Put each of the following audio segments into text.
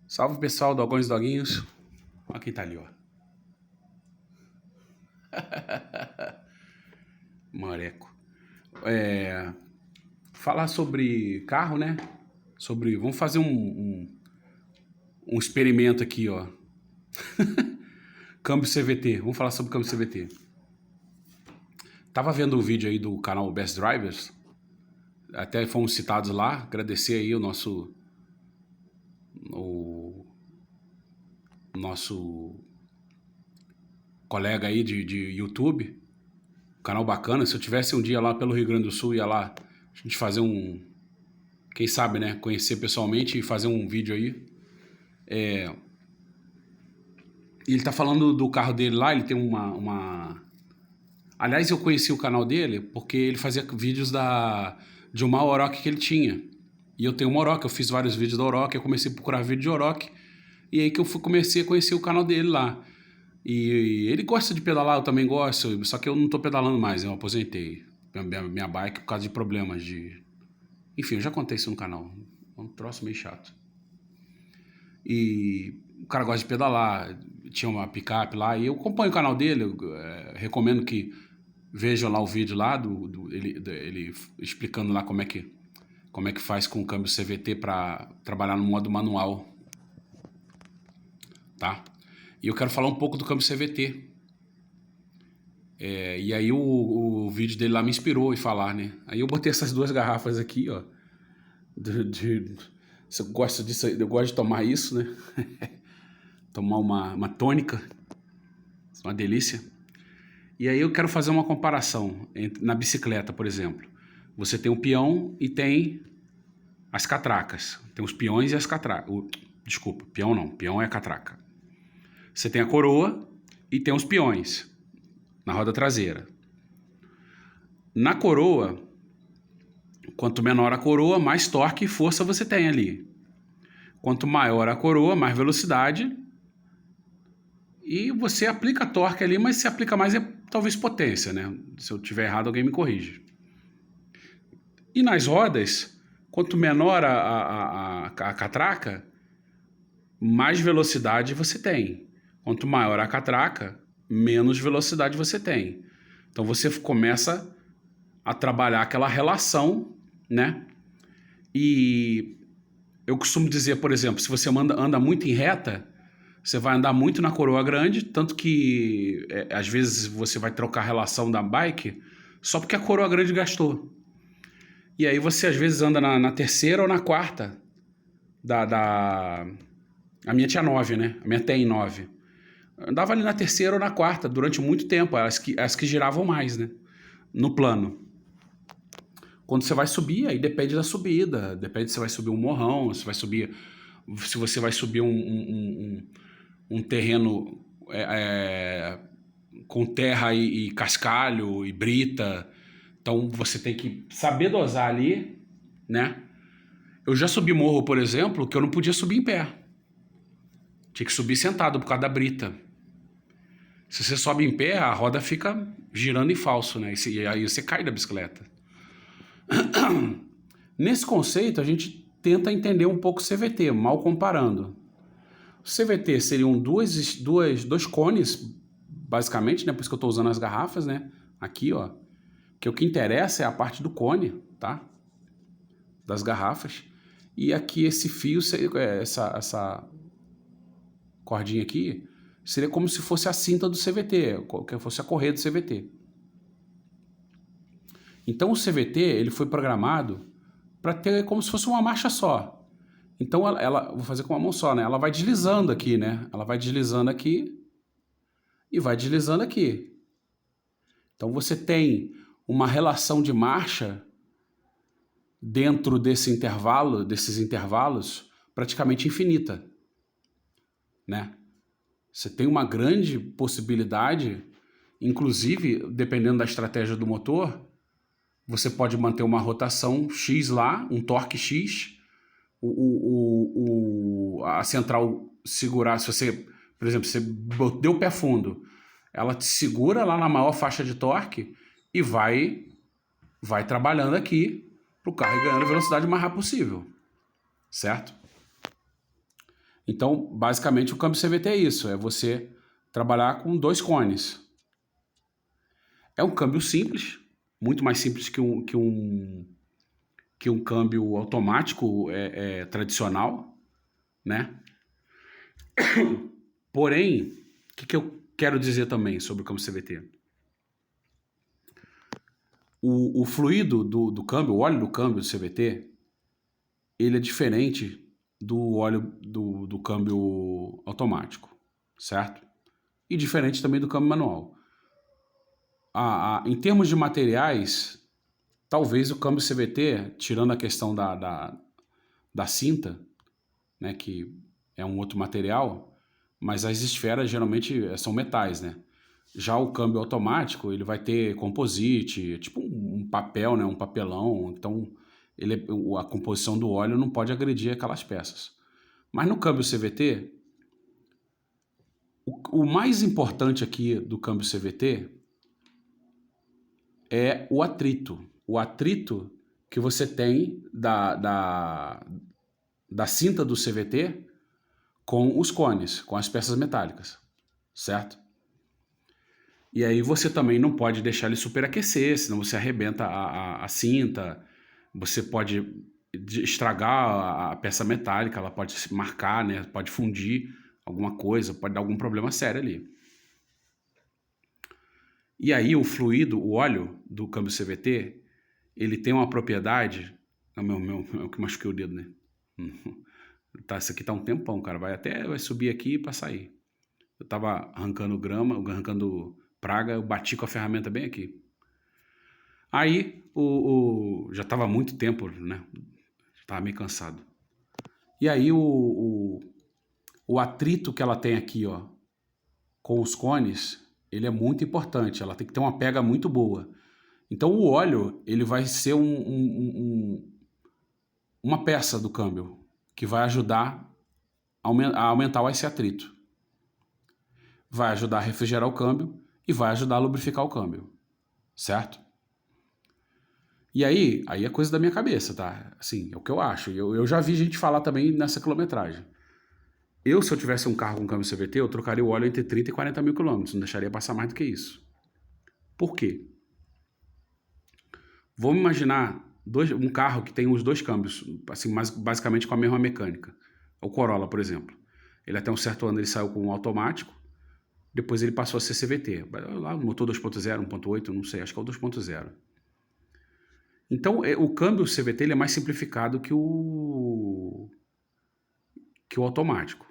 Salve pessoal, dogões e doguinhos. Olha quem tá ali, ó. Mareco. Falar sobre carro, né? Vamos fazer um experimento aqui, ó. Câmbio CVT. Vamos falar sobre câmbio CVT. Tava vendo um vídeo aí do canal Best Drivers. Até fomos citados lá. Agradecer aí o nosso colega aí de YouTube. Canal bacana. Se eu tivesse um dia lá pelo Rio Grande do Sul, ia lá a gente fazer quem sabe, né? Conhecer pessoalmente e fazer um vídeo aí. E ele tá falando do carro dele lá, ele tem Aliás, eu conheci o canal dele porque ele fazia vídeos de uma Oroch que ele tinha. E eu tenho uma Oroch, eu fiz vários vídeos da Oroch, eu comecei a procurar vídeo de Oroch. E aí que comecei a conhecer o canal dele lá. E ele gosta de pedalar, eu também gosto, só que eu não tô pedalando mais, eu aposentei minha bike por causa de problemas de... Enfim, eu já contei isso no canal, é um troço meio chato. E o cara gosta de pedalar, tinha uma picape lá, e eu acompanho o canal dele, recomendo que vejam lá o vídeo lá, ele explicando lá como é que faz com o câmbio CVT para trabalhar no modo manual, tá? E eu quero falar um pouco do câmbio CVT. E aí o vídeo dele lá me inspirou a falar, né? Aí eu botei essas duas garrafas aqui, ó. Se eu gosto disso, eu gosto de tomar isso, né? Tomar uma tônica. Uma delícia. E aí eu quero fazer uma comparação na bicicleta, por exemplo. Você tem um peão e tem as catracas. Tem os peões e as catracas. Desculpa, peão não. Peão é a catraca. Você tem a coroa e tem os peões na roda traseira. Na coroa, quanto menor a coroa, mais torque e força você tem ali. Quanto maior a coroa, mais velocidade. E você aplica torque ali, mas se aplica mais talvez potência, né? Se eu tiver errado, alguém me corrige. E nas rodas, quanto menor a catraca, mais velocidade você tem. Quanto maior a catraca, menos velocidade você tem. Então você começa a trabalhar aquela relação, né? E eu costumo dizer, por exemplo, se você anda muito em reta, você vai andar muito na coroa grande, tanto que às vezes você vai trocar a relação da bike só porque a coroa grande gastou. E aí você às vezes anda na terceira ou na quarta A minha tinha 9, né? A minha tem 9. Andava ali na terceira ou na quarta durante muito tempo, as que giravam mais, né? No plano. Quando você vai subir, aí depende da subida. Depende se você vai subir um morrão, se você vai subir um terreno com terra e cascalho e brita. Então você tem que saber dosar ali, né? Eu já subi morro, por exemplo, que eu não podia subir em pé. Tinha que subir sentado por causa da brita. Se você sobe em pé, a roda fica girando em falso, né? E aí você cai da bicicleta. Nesse conceito, a gente tenta entender um pouco o CVT, mal comparando. O CVT seriam dois cones, basicamente, né? Por isso que eu estou usando as garrafas, né? Aqui, ó. Que o que interessa é a parte do cone, tá? Das garrafas. E aqui esse fio, essa cordinha aqui, seria como se fosse a cinta do CVT, que fosse a correia do CVT. Então o CVT ele foi programado para ter como se fosse uma marcha só. Então vou fazer com uma mão só, né? Ela vai deslizando aqui, né? Ela vai deslizando aqui e vai deslizando aqui. Então você tem uma relação de marcha dentro desses intervalos, praticamente infinita, né? Você tem uma grande possibilidade, inclusive, dependendo da estratégia do motor, você pode manter uma rotação X lá, um torque X, a central segurar, se você, por exemplo, você deu o pé fundo, ela te segura lá na maior faixa de torque e vai trabalhando aqui para o carro ir ganhando a velocidade o mais rápido possível, certo? Então, basicamente, o câmbio CVT é isso, é você trabalhar com 2 cones. É um câmbio simples, muito mais simples que um câmbio automático tradicional, né? Porém, o que eu quero dizer também sobre o câmbio CVT? O fluido do câmbio, o óleo do câmbio do CVT, ele é diferente do óleo do câmbio automático, certo? E diferente também do câmbio manual. Em termos de materiais, talvez o câmbio CVT, tirando a questão da cinta, né, que é um outro material, mas as esferas geralmente são metais, né? Já o câmbio automático, ele vai ter composite, tipo um papel, né, um papelão, então a composição do óleo não pode agredir aquelas peças. Mas no câmbio CVT, o mais importante aqui do câmbio CVT é o atrito. O atrito que você tem da cinta do CVT com os cones, com as peças metálicas, certo? E aí você também não pode deixar ele superaquecer, senão você arrebenta a cinta, você pode estragar a peça metálica, ela pode se marcar, né? Pode fundir alguma coisa, pode dar algum problema sério ali. E aí o fluido, o óleo do câmbio CVT, ele tem uma propriedade... É que machuquei o dedo, né? Tá, isso aqui tá um tempão, cara. Vai subir aqui para sair. Eu tava arrancando grama, arrancando praga, eu bati com a ferramenta bem aqui. Aí, já tava há muito tempo, né? Já tava meio cansado. E aí, o atrito que ela tem aqui, ó, com os cones, ele é muito importante. Ela tem que ter uma pega muito boa. Então, o óleo, ele vai ser uma peça do câmbio que vai ajudar a aumentar esse atrito. Vai ajudar a refrigerar o câmbio e vai ajudar a lubrificar o câmbio, certo? E aí é coisa da minha cabeça, tá? Assim, é o que eu acho. Eu já vi gente falar também nessa quilometragem. Se eu tivesse um carro com câmbio CVT, eu trocaria o óleo entre 30 e 40 mil quilômetros, não deixaria passar mais do que isso. Por quê? Vamos imaginar um carro que tem os 2 câmbios, assim, basicamente com a mesma mecânica. O Corolla, por exemplo. Ele até um certo ano ele saiu com um automático, depois ele passou a ser CVT. Lá no motor 2.0, 1.8, não sei, acho que é o 2.0. Então, o câmbio CVT ele é mais simplificado que o automático.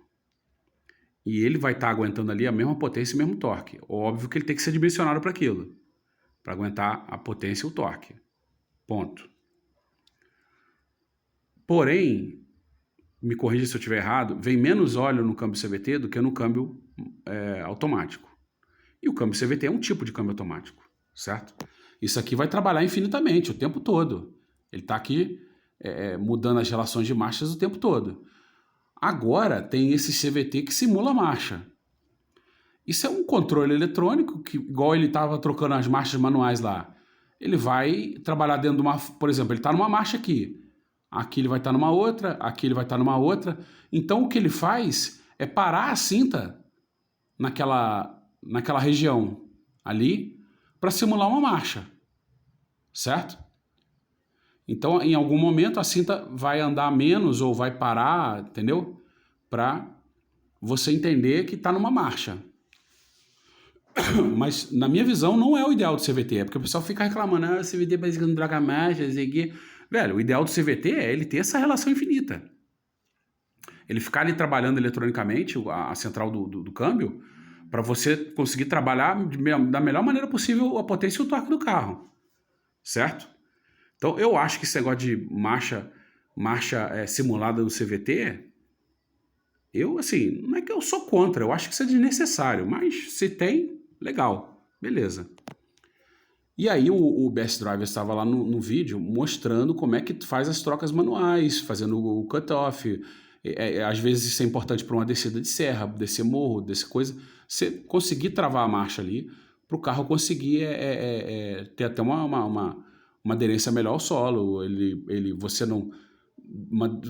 E ele vai estar aguentando ali a mesma potência e o mesmo torque. Óbvio que ele tem que ser dimensionado para aquilo, para aguentar a potência e o torque. Ponto. Porém, me corrija se eu estiver errado, vem menos óleo no câmbio CVT do que no câmbio automático. E o câmbio CVT é um tipo de câmbio automático, certo? Isso aqui vai trabalhar infinitamente, o tempo todo. Ele está aqui mudando as relações de marchas o tempo todo. Agora tem esse CVT que simula a marcha. Isso é um controle eletrônico que, igual ele estava trocando as marchas manuais lá, ele vai trabalhar dentro de uma... Por exemplo, ele está numa marcha aqui. Aqui ele vai estar numa outra, aqui ele vai estar numa outra. Então o que ele faz é parar a cinta naquela região ali para simular uma marcha, certo? Então, em algum momento, a cinta vai andar menos ou vai parar, entendeu? Para você entender que está numa marcha. Mas, na minha visão, não é o ideal do CVT. É porque o pessoal fica reclamando, o CVT parece que não troca marcha, isso aqui. Velho, o ideal do CVT é ele ter essa relação infinita. Ele ficar ali trabalhando eletronicamente, a central do câmbio, para você conseguir trabalhar da melhor maneira possível a potência e o torque do carro. Certo? Então, eu acho que esse negócio de marcha simulada no CVT, assim, não é que eu sou contra, eu acho que isso é desnecessário, mas se tem, legal, beleza. E aí o Best Driver estava lá no vídeo mostrando como é que faz as trocas manuais, fazendo o cut-off. Às vezes isso é importante para uma descida de serra, descer morro, descer coisa. Você conseguir travar a marcha ali para o carro conseguir ter até uma aderência melhor ao solo.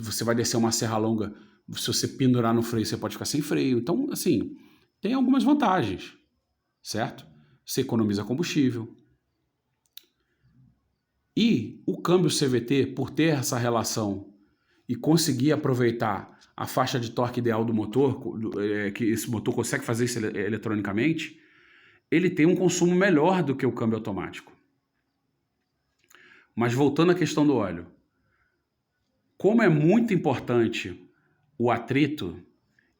Você vai descer uma serra longa Se você pendurar no freio, você pode ficar sem freio. Então, assim, tem algumas vantagens, certo? Você economiza combustível. E o câmbio CVT, por ter essa relação e conseguir aproveitar a faixa de torque ideal do motor, que esse motor consegue fazer isso eletronicamente, ele tem um consumo melhor do que o câmbio automático. Mas voltando à questão do óleo, como é muito importante o atrito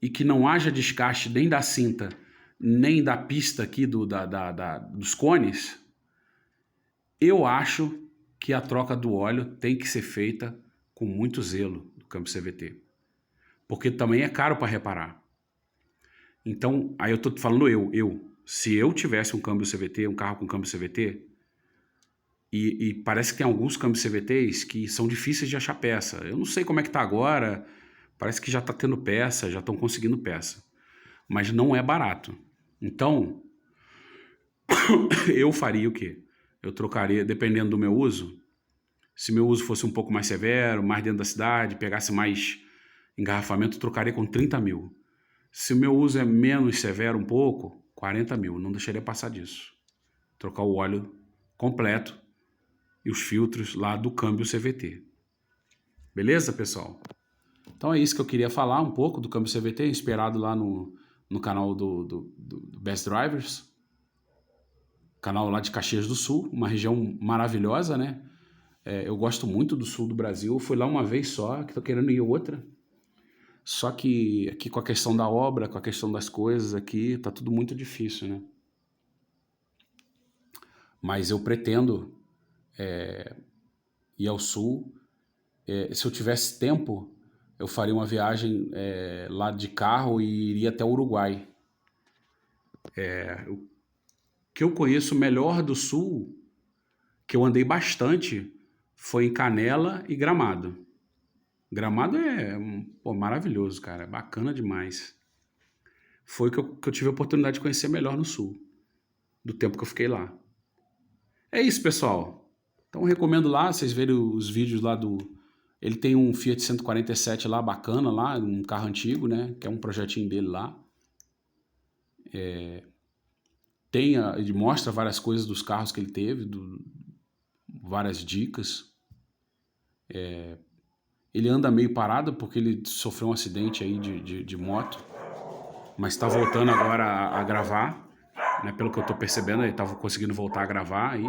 e que não haja desgaste nem da cinta, nem da pista aqui dos cones, eu acho que a troca do óleo tem que ser feita com muito zelo do câmbio CVT. Porque também é caro para reparar. Então, aí eu tô falando se eu tivesse um câmbio CVT, um carro com câmbio CVT, e parece que tem alguns câmbios CVTs que são difíceis de achar peça. Eu não sei como é que tá agora, parece que já tá tendo peça, já estão conseguindo peça. Mas não é barato. Então, eu faria o quê? Eu trocaria, dependendo do meu uso, se meu uso fosse um pouco mais severo, mais dentro da cidade, pegasse mais engarrafamento, eu trocaria com 30 mil. Se o meu uso é menos severo um pouco, 40 mil, não deixaria passar disso. Trocar o óleo completo e os filtros lá do câmbio CVT. Beleza, pessoal? Então é isso que eu queria falar um pouco do câmbio CVT, inspirado lá no canal do Best Drivers, canal lá de Caxias do Sul, uma região maravilhosa, né? Eu gosto muito do sul do Brasil, eu fui lá uma vez só, que tô querendo ir outra. Só que aqui com a questão da obra, com a questão das coisas aqui, tá tudo muito difícil, né? Mas eu pretendo ir ao sul. Se eu tivesse tempo, eu faria uma viagem lá de carro e iria até o Uruguai. O que eu conheço melhor do sul, que eu andei bastante, foi em Canela e Gramado. Gramado é maravilhoso, cara, é bacana demais. Foi que eu tive a oportunidade de conhecer melhor no sul, do tempo que eu fiquei lá. É isso, pessoal. Então eu recomendo lá, vocês verem os vídeos lá do... Ele tem um Fiat 147 lá, bacana lá, um carro antigo, né? Que é um projetinho dele lá. Ele mostra várias coisas dos carros que ele teve, várias dicas. Ele anda meio parado porque ele sofreu um acidente aí de moto, mas está voltando agora a gravar, né? Pelo que eu estou percebendo, ele estava conseguindo voltar a gravar aí,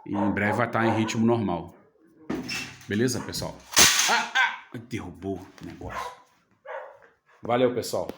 e em breve vai estar em ritmo normal. Beleza, pessoal? Derrubou o negócio. Valeu, pessoal.